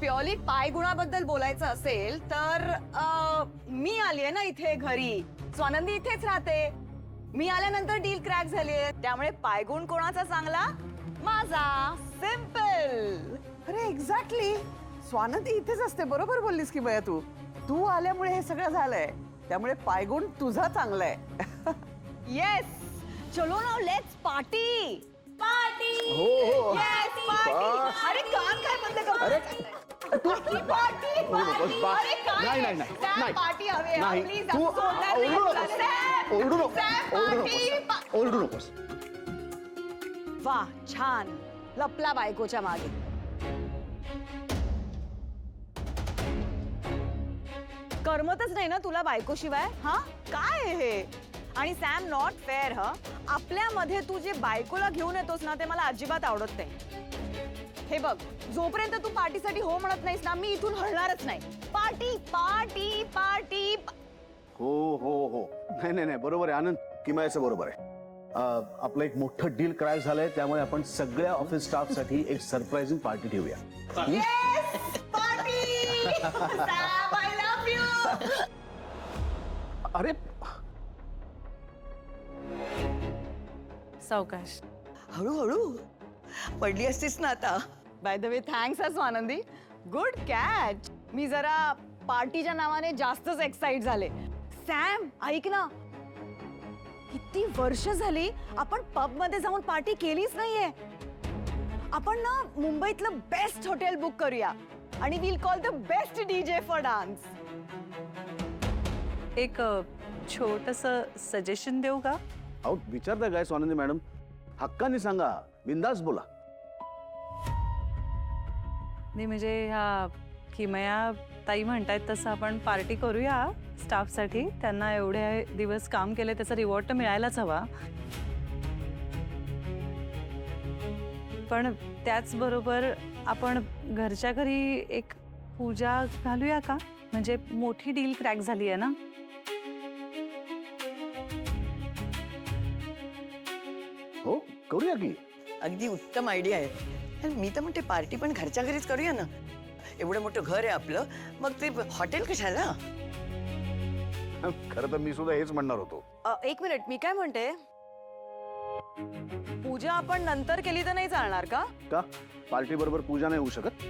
Purely पाय गुणाबद्दल बोलायचं असेल तर मी आलीये ना इथे घरी, स्वानंदी इथेच राहते. मी आल्यानंतर डील क्रॅक झालीये, त्यामुळे पायगुण कोणाचा चांगला? माझा. सिंपल. अरे एक्झॅक्टली, स्वानंदी इथेच असते. बरोबर बोललीस की बया तू. तू आल्यामुळे हे सगळं झालंय, त्यामुळे पायगुण तुझा चांगला आहे. येस. चलो नाउ लेट्स पार्टी. पार्टी. हो. Yes party. अरे कान काय बंद कर. अरे तू पार्टी पार्टी. अरे काय? नाही. सॅम, पार्टी हवी आहे. नाही. प्लीज तू सोडणार नाही. ओरडू नको. सॅम, ओरडू पार्टी. नकोस. ओरडू नकोस. वा छान. लपला बायकोच्या मागे. करमतच नाही ना तुला बायकोशिवाय? हा काय आहे हे? आणि सॅम, नॉट फेअर. ह आपल्यामध्ये तू जे बायकोला घेऊन येतोस ना, ते मला अजिबात आवडत नाही. हे बघ, जोपर्यंत तू पार्टीसाठी हो म्हणत नाहीस ना, मी इथून हलणारच नाही. Party party party. हो. नाही बरोबर आहे आनंद. किमयाचं बरोबर आहे. आपलं एक मोठं डील क्रॅश झालंय, त्यामुळे आपण सगळ्या ऑफिस स्टाफ साठी एक सरप्राइझिंग पार्टी ठेवूया. Yes party. Sam, I love you. अरे सावकाश. हळूहळू पडली असतीस ना आता. By the way thanks Anandi. Good catch. मी जरा पार्टीच्या नावाने जास्तच एक्साइट झाले. सॅम ऐक ना, किती वर्ष झाली आपण पब मध्ये जाऊन पार्टी केलीच नाहीये. आपण ना मुंबईतलं बेस्ट हॉटेल बुक करूया आणि will call the best DJ for dance. एक छोटंसं सजेशन देऊ का? अहो विचारता काय स्वानंदी मॅडम? हक्काने सांगा, बिंदास बोला. नाही म्हणजे ह्या किमया ताई म्हणतायत तसं आपण पार्टी करूया स्टाफसाठी. त्यांना एवढे दिवस काम केले, त्याचा रिवॉर्ड तर मिळायलाच हवा. पण त्याचबरोबर आपण घरच्या घरी एक पूजा घालूया का? म्हणजे मोठी डील क्रॅक झाली आहे ना. हो करूया की. अगदी उत्तम आयडिया आहे. आणि मी तर म्हणते पार्टी पण घरच्या घरीच करूया ना. एवढं मोठं घर आहे आपलं, मग ते हॉटेल कशाला? खरं तर मी सुद्धा हेच म्हणणार होतो. एक मिनिट, मी काय म्हणते, पूजा आपण नंतर केली तर नाही चालणार का? का पार्टी बरोबर पूजा नाही होऊ शकत?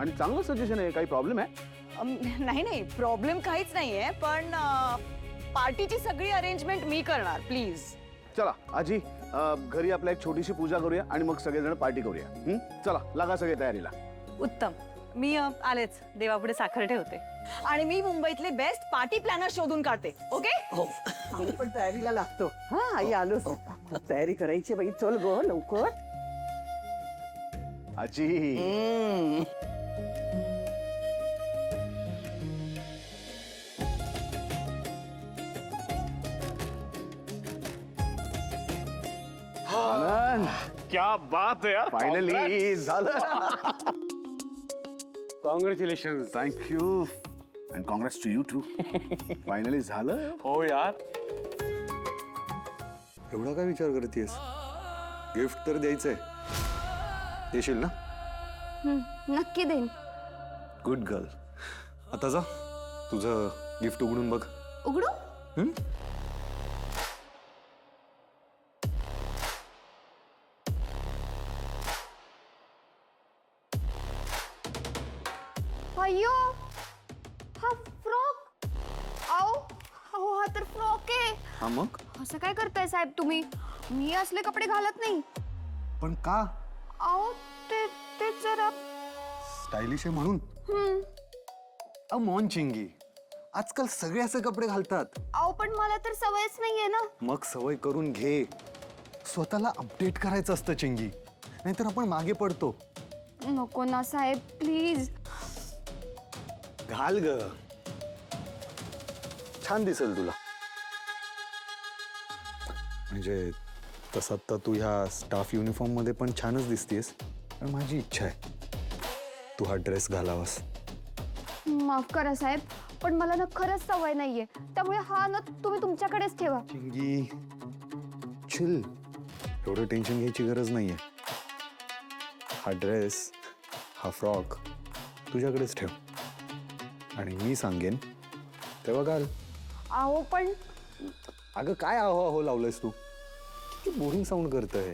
आणि चांगलं सजेशन आहे. काही प्रॉब्लेम आहे? नाही प्रॉब्लेम काहीच नाहीये, पण पार्टीची सगळी अरेंजमेंट मी करणार. प्लीज. चला आजी, घरी आपल्या एक छोटीशी पूजा करूया आणि मग सगळेजण पार्टी करूया. चला लागा सगळे तयारीला. उत्तम. मी आलेच, देवापुढे साखर ठेवते. आणि मी मुंबईतले बेस्ट पार्टी प्लॅनर शोधून काढते. ओके. हो. आम्ही पण तयारीला लागतो. हा आई आलोच. तयारी करायची बाई, चल गो लवकर. आजी आनंद, क्या बात है यार. फायनली झालं. Congratulation. Thank you and congrats to you too. Finally झालं. हो यार. एवढा काय विचार करतेस? गिफ्ट तर द्यायचंय. येशील ना? नक्की देईन. Good girl. आता जा, तुझं गिफ्ट उघडून बघ. उघडू? अय्यो, हा फ्रॉक. आओ, अहो हा तर फ्रॉक आहे. हा मग? असं काय करताय साहेब तुम्ही? मी असले कपडे घालत नाही. पण का? आओ ते ते जरा स्टायलिश आहे म्हणून? मॉन चिंगी, आजकाल सगळे असे कपडे घालतात. आओ पण मला तर सवयच नाहीये ना. मग सवय करून घे. स्वतःला अपडेट करायचं असतं चिंगी, नाहीतर आपण मागे पडतो. नको ना साहेब, प्लीज. घाल ग, छान दिसेल तुला. म्हणजे तसं तर तू ह्या स्टाफ युनिफॉर्म मध्ये पण छानच दिसतेस. पण माझी इच्छा आहे तू हा ड्रेस घालावास. माफ करा साहेब, पण मला ना खरंच सवय नाहीये. त्यामुळे हा ना तुम्ही तुमच्याकडेच ठेवा. चिंगी चिल, एवढं टेन्शन घ्यायची गरज नाहीये. हा ड्रेस हा फ्रॉक तुझ्याकडेच ठेव आणि मी सांगेन तेव्हा घाल. अहो पण अगं काय आहो आहो लावलंयस तू? किती बोरिंग साऊंड करतंय.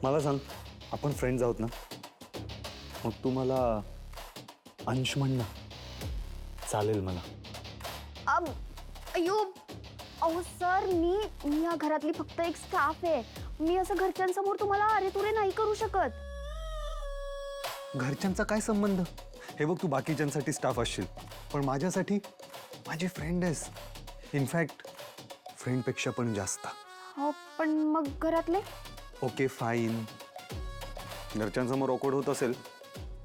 मला सांग, आपण फ्रेंड्स आहोत ना, मग तू मला अंश म्हण ना, चालेल मला. अयो अहो सर, मी या घरातली फक्त एक स्टाफ आहे. मी असं घरच्यांसमोर तुम्हाला अरे तुरे नाही करू शकत. घरच्यांचा काय संबंध? हे बघ, तू बाकीच्यांसाठी स्टाफ असशील, पण माझ्यासाठी माझी फ्रेंड आहेस. इनफॅक्ट फ्रेंडपेक्षा पण जास्त. हो पण मग घरातले? ओके फाईन, घरच्यांसमोर ऑकवर्ड होत असेल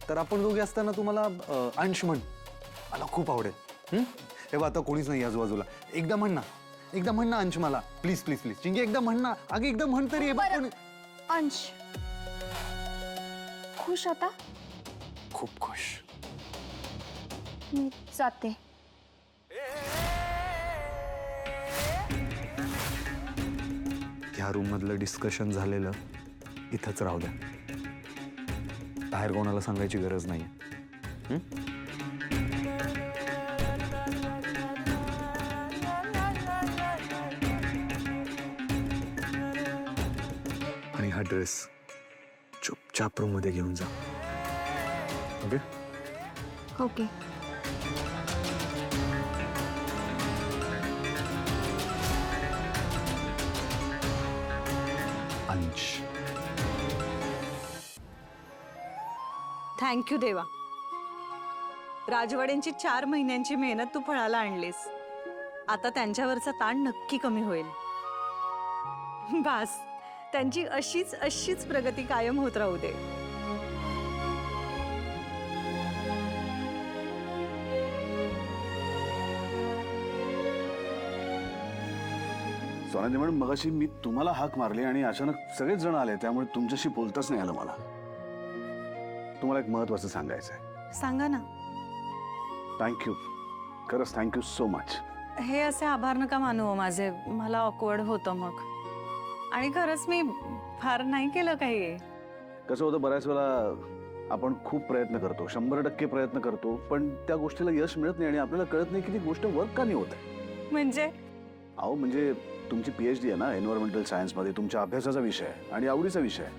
तर आपण दोघे असताना तुम्हाला अंश म्हण, मला खूप आवडेल. हे बघ, आता कोणीच नाही आजूबाजूला. एकदा म्हण ना, एकदा म्हण ना अंश मला, प्लीज प्लीज प्लीज. चिंगी एकदा म्हण ना. अगं एकदा म्हण तरी. हे बघ कोणी. अंश खुश आता? खूप खुश. मी जाते. ह्या रूम मधलं डिस्कशन झालेलं इथंच राहू द्या. बाहेर कोणाला सांगायची गरज नाही. आणि हा ड्रेस चुपचाप रूम मध्ये घेऊन जा. ओके? ओके. अंश. थँक्यू देवा. राजवाड्यांची 4 महिन्यांची मेहनत तू फळाला आणलीस. आता त्यांच्यावरचा ताण नक्की कमी होईल. बास, त्यांची अशीच अशीच प्रगती कायम होत राहू दे. सोनाली मॅडम, मगाशी मी तुम्हाला हाक मारली आणि अचानक सगळेच जण आले, त्यामुळे तुमच्याशी बोलताच नाही आलं मला. तुम्हाला एक महत्वाचं सांगायचं आहे. सांगा ना. थँक्यू, खरंच थँक्यू सो मच. हे असे आभार नका मानू हो माझे. मला ऑकवर्ड होतं मग. आणि खरंच मी फार नाही केलं काही. कसं होतं, बऱ्याच वेळा आपण खूप प्रयत्न करतो, 100% प्रयत्न करतो, पण त्या गोष्टीला यश मिळत नाही आणि आपल्याला कळत नाही की ती गोष्ट वर्क का नाही होत आहे. म्हणजे अहो म्हणजे तुमची PhD आहे ना एन्व्हायरमेंटल सायन्समध्ये, तुमच्या अभ्यासाचा विषय आहे आणि आवडीचा विषय आहे.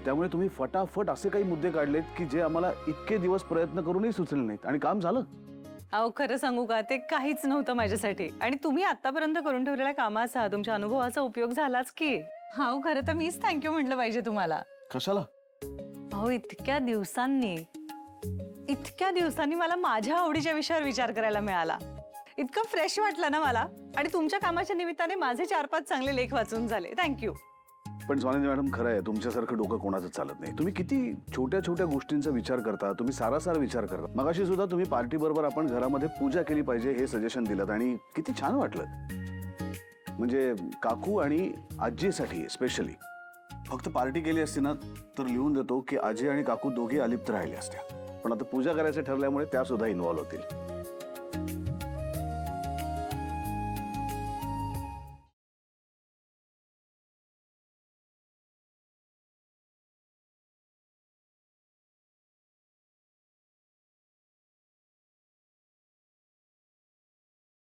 त्यामुळे तुम्ही फटाफट असे काही मुद्दे काढलेत की जे आम्हाला इतके दिवस प्रयत्न करूनही सुचले नाहीत आणि काम झालं. अहो खरं सांगू का, ते काहीच नव्हतं माझ्यासाठी. आणि तुम्ही आतापर्यंत करून ठेवलेल्या कामाचा, तुमच्या अनुभवाचा उपयोग झालाच की. हो, खरं तर मीच थँक्यू म्हटलं पाहिजे तुम्हाला. कशाला? अहो इतक्या दिवसांनी मला माझ्या आवडीच्या विषयावर विचार करायला मिळाला. इतकं फ्रेश वाटलं ना मला. आणि तुमच्या कामाच्या निमित्ताने माझे 4-5 चांगले लेख वाचून झाले. थँक्यू. पण स्वानंदी मॅडम, खरं आहे, तुमच्यासारखं डोकं कोणाचं चालत नाही. तुम्ही किती छोट्या छोट्या गोष्टींचा विचार करता, तुम्ही सारासार विचार करता. मगाशी सुद्धा तुम्ही पार्टी बरोबर आपण घरामध्ये पूजा केली पाहिजे हे सजेशन दिलं आणि किती छान वाटलं. म्हणजे काकू आणि आजीसाठी स्पेशली फक्त पार्टी केली असती ना तर लिहून देतो की आजी आणि काकू दोघे अलिप्त राहिले असत्या. पण आता पूजा करायचं ठरल्यामुळे त्या सुद्धा इन्व्हॉल्व्ह होतील.